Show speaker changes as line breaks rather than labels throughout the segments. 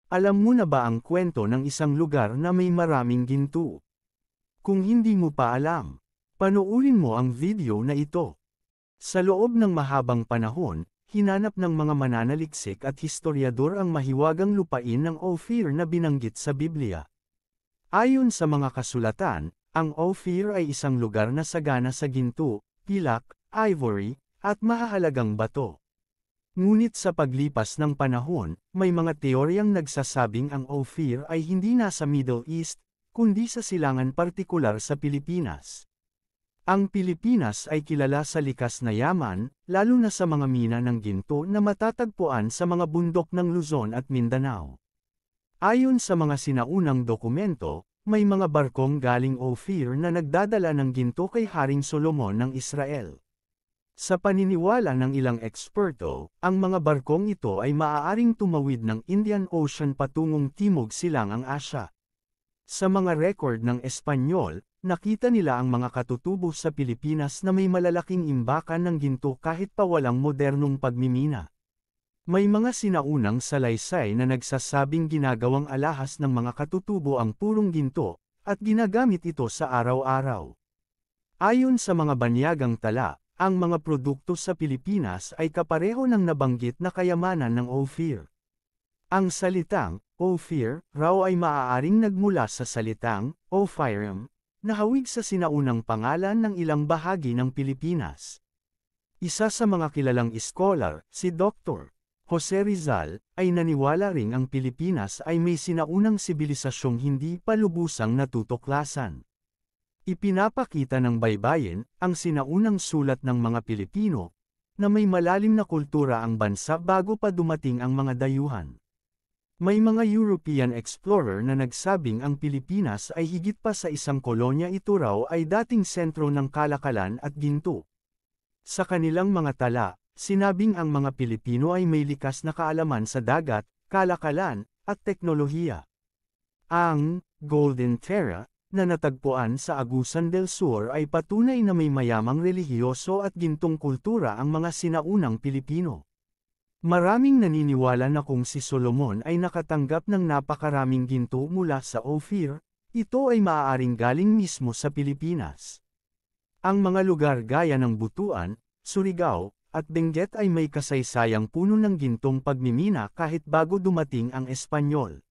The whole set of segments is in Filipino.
Alam mo na ba ang kwento ng isang lugar na may maraming ginto? Kung hindi mo pa alam, panoorin mo ang video na ito. Sa loob ng mahabang panahon, hinanap ng mga mananaliksik at historiador ang mahiwagang lupain ng Ophir na binanggit sa Biblia. Ayon sa mga kasulatan, ang Ophir ay isang lugar na sagana sa ginto, pilak, ivory, at mahahalagang bato. Ngunit sa paglipas ng panahon, may mga teoryang nagsasabing ang Ophir ay hindi nasa Middle East, kundi sa silangan partikular sa Pilipinas. Ang Pilipinas ay kilala sa likas na yaman, lalo na sa mga mina ng ginto na matatagpuan sa mga bundok ng Luzon at Mindanao. Ayon sa mga sinaunang dokumento, may mga barkong galing Ophir na nagdadala ng ginto kay Haring Solomon ng Israel. Sa paniniwala ng ilang eksperto, ang mga barkong ito ay maaaring tumawid ng Indian Ocean patungong Timog Silangang Asya. Sa mga record ng Espanyol, nakita nila ang mga katutubo sa Pilipinas na may malalaking imbakan ng ginto kahit pa walang modernong pagmimina. May mga sinaunang salaysay na nagsasabing ginagawang alahas ng mga katutubo ang purong ginto, at ginagamit ito sa araw-araw. Ayon sa mga banyagang tala, ang mga produkto sa Pilipinas ay kapareho ng nabanggit na kayamanan ng Ophir. Ang salitang Ophir raw ay maaaring nagmula sa salitang Ophirim, na hawig sa sinaunang pangalan ng ilang bahagi ng Pilipinas. Isa sa mga kilalang iskolar, si Dr. Jose Rizal, ay naniwala ring ang Pilipinas ay may sinaunang sibilisasyong hindi pa lubusang natutuklasan. Ipinapakita ng baybayin, ang sinaunang sulat ng mga Pilipino, na may malalim na kultura ang bansa bago pa dumating ang mga dayuhan. May mga European explorer na nagsabing ang Pilipinas ay higit pa sa isang kolonya, ito raw ay dating sentro ng kalakalan at ginto. Sa kanilang mga tala, sinabing ang mga Pilipino ay may likas na kaalaman sa dagat, kalakalan, at teknolohiya. Ang Golden Terra, na natagpuan sa Agusan del Sur ay patunay na may mayamang relihiyoso at gintong kultura ang mga sinaunang Pilipino. Maraming naniniwala na kung si Solomon ay nakatanggap ng napakaraming ginto mula sa Ophir, ito ay maaaring galing mismo sa Pilipinas. Ang mga lugar gaya ng Butuan, Surigao, at Benguet ay may kasaysayang puno ng gintong pagmimina kahit bago dumating ang Espanyol.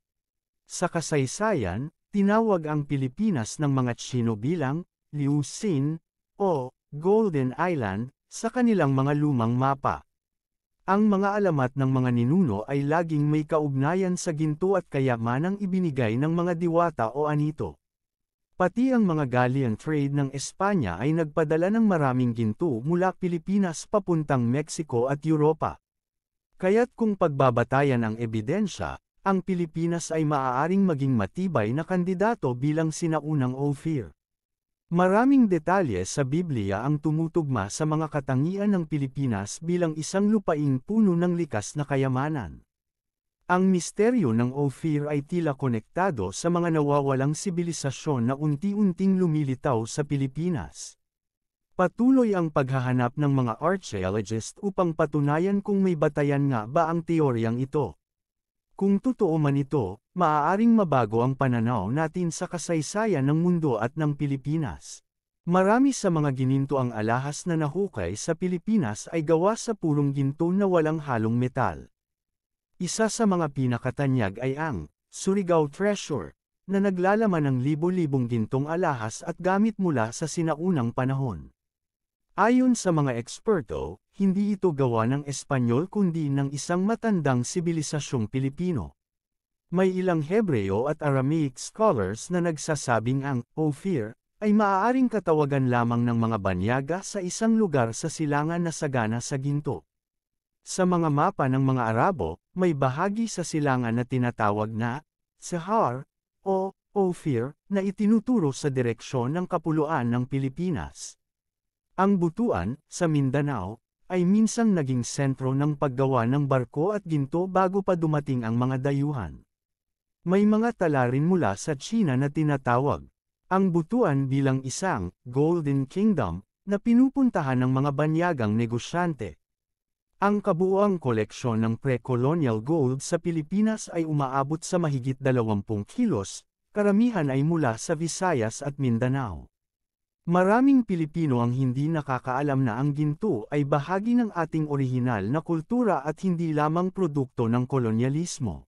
Sa kasaysayan, tinawag ang Pilipinas ng mga Tsino bilang Liu Xin o Golden Island sa kanilang mga lumang mapa. Ang mga alamat ng mga ninuno ay laging may kaugnayan sa ginto at kayamanang ibinigay ng mga diwata o anito. Pati ang mga galleon trade ng Espanya ay nagpadala ng maraming ginto mula Pilipinas papuntang Mexico at Europa. Kaya't kung pagbabatayan ang ebidensya, ang Pilipinas ay maaaring maging matibay na kandidato bilang sinaunang Ophir. Maraming detalye sa Biblia ang tumutugma sa mga katangian ng Pilipinas bilang isang lupaing puno ng likas na kayamanan. Ang misteryo ng Ophir ay tila konektado sa mga nawawalang sibilisasyon na unti-unting lumilitaw sa Pilipinas. Patuloy ang paghahanap ng mga archaeologist upang patunayan kung may batayan nga ba ang teoryang ito. Kung totoo man ito, maaaring mabago ang pananaw natin sa kasaysayan ng mundo at ng Pilipinas. Marami sa mga ginintoang alahas na nahukay sa Pilipinas ay gawa sa purong ginto na walang halong metal. Isa sa mga pinakatanyag ay ang Surigao Treasure, na naglalaman ng libo-libong gintong alahas at gamit mula sa sinaunang panahon. Ayon sa mga eksperto, hindi ito gawa ng Espanyol kundi ng isang matandang sibilisasyong Pilipino. May ilang Hebreo at Aramaic scholars na nagsasabing ang Ophir ay maaaring katawagan lamang ng mga banyaga sa isang lugar sa silangan na sagana sa ginto. Sa mga mapa ng mga Arabo, may bahagi sa silangan na tinatawag na Sahar o Ophir na itinuturo sa direksyon ng kapuluan ng Pilipinas. Ang Butuan, sa Mindanao, ay minsang naging sentro ng paggawa ng barko at ginto bago pa dumating ang mga dayuhan. May mga tala rin mula sa China na tinatawag ang Butuan bilang isang Golden Kingdom na pinupuntahan ng mga banyagang negosyante. Ang kabuuang koleksyon ng pre-colonial gold sa Pilipinas ay umaabot sa mahigit 20 kilos, karamihan ay mula sa Visayas at Mindanao. Maraming Pilipino ang hindi nakakaalam na ang ginto ay bahagi ng ating orihinal na kultura at hindi lamang produkto ng kolonyalismo.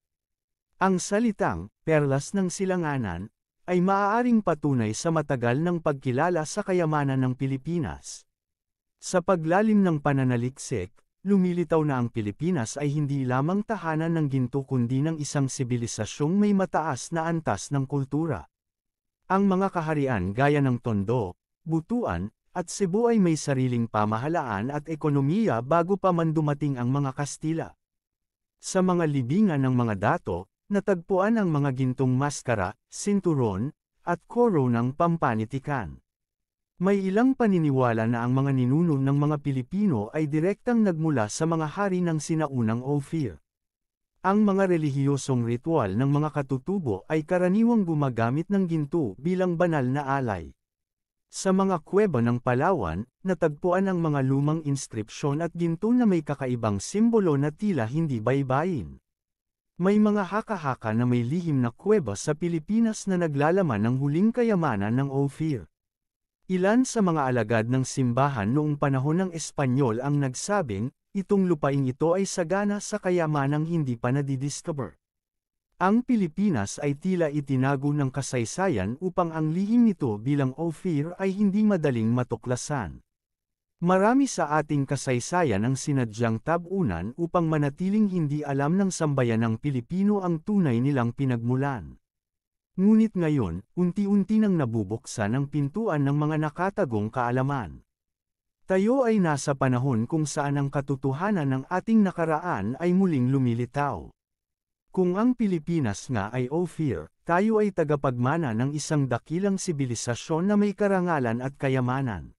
Ang salitang, perlas ng silanganan, ay maaaring patunay sa matagal ng pagkilala sa kayamanan ng Pilipinas. Sa paglalim ng pananaliksik, lumilitaw na ang Pilipinas ay hindi lamang tahanan ng ginto kundi ng isang sibilisasyong may mataas na antas ng kultura. Ang mga kaharian gaya ng Tondo, Butuan, at Cebu ay may sariling pamahalaan at ekonomiya bago pa man dumating ang mga Kastila. Sa mga libingan ng mga dato, natagpuan ang mga gintong maskara, sinturon, at koro ng pampanitikan. May ilang paniniwala na ang mga ninuno ng mga Pilipino ay direktang nagmula sa mga hari ng sinaunang Ophir. Ang mga relihiyosong ritual ng mga katutubo ay karaniwang gumagamit ng ginto bilang banal na alay. Sa mga kuweba ng Palawan, natagpuan ang mga lumang inskripsyon at ginto na may kakaibang simbolo na tila hindi baybayin. May mga haka-haka na may lihim na kuweba sa Pilipinas na naglalaman ng huling kayamanan ng Ophir. Ilan sa mga alagad ng simbahan noong panahon ng Espanyol ang nagsabing, itong lupaing ito ay sagana sa kayamanang hindi pa nadidiscover. Ang Pilipinas ay tila itinago ng kasaysayan upang ang lihim nito bilang Ophir ay hindi madaling matuklasan. Marami sa ating kasaysayan ang sinadyang tabunan upang manatiling hindi alam ng sambayanang Pilipino ang tunay nilang pinagmulan. Ngunit ngayon, unti-unti nang nabubuksan ang pintuan ng mga nakatagong kaalaman. Tayo ay nasa panahon kung saan ang katotohanan ng ating nakaraan ay muling lumilitaw. Kung ang Pilipinas nga ay Ophir, tayo ay tagapagmana ng isang dakilang sibilisasyon na may karangalan at kayamanan.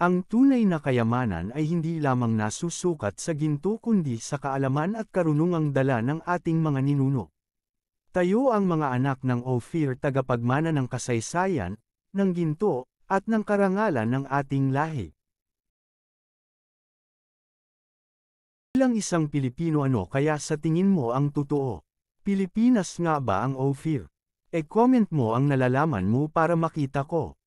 Ang tunay na kayamanan ay hindi lamang nasusukat sa ginto kundi sa kaalaman at karunungang dala ng ating mga ninuno. Tayo ang mga anak ng Ophir, tagapagmana ng kasaysayan, ng ginto, at ng karangalan ng ating lahi. Bilang isang Pilipino, ano kaya sa tingin mo ang totoo? Pilipinas nga ba ang Ophir? E-comment mo ang nalalaman mo para makita ko.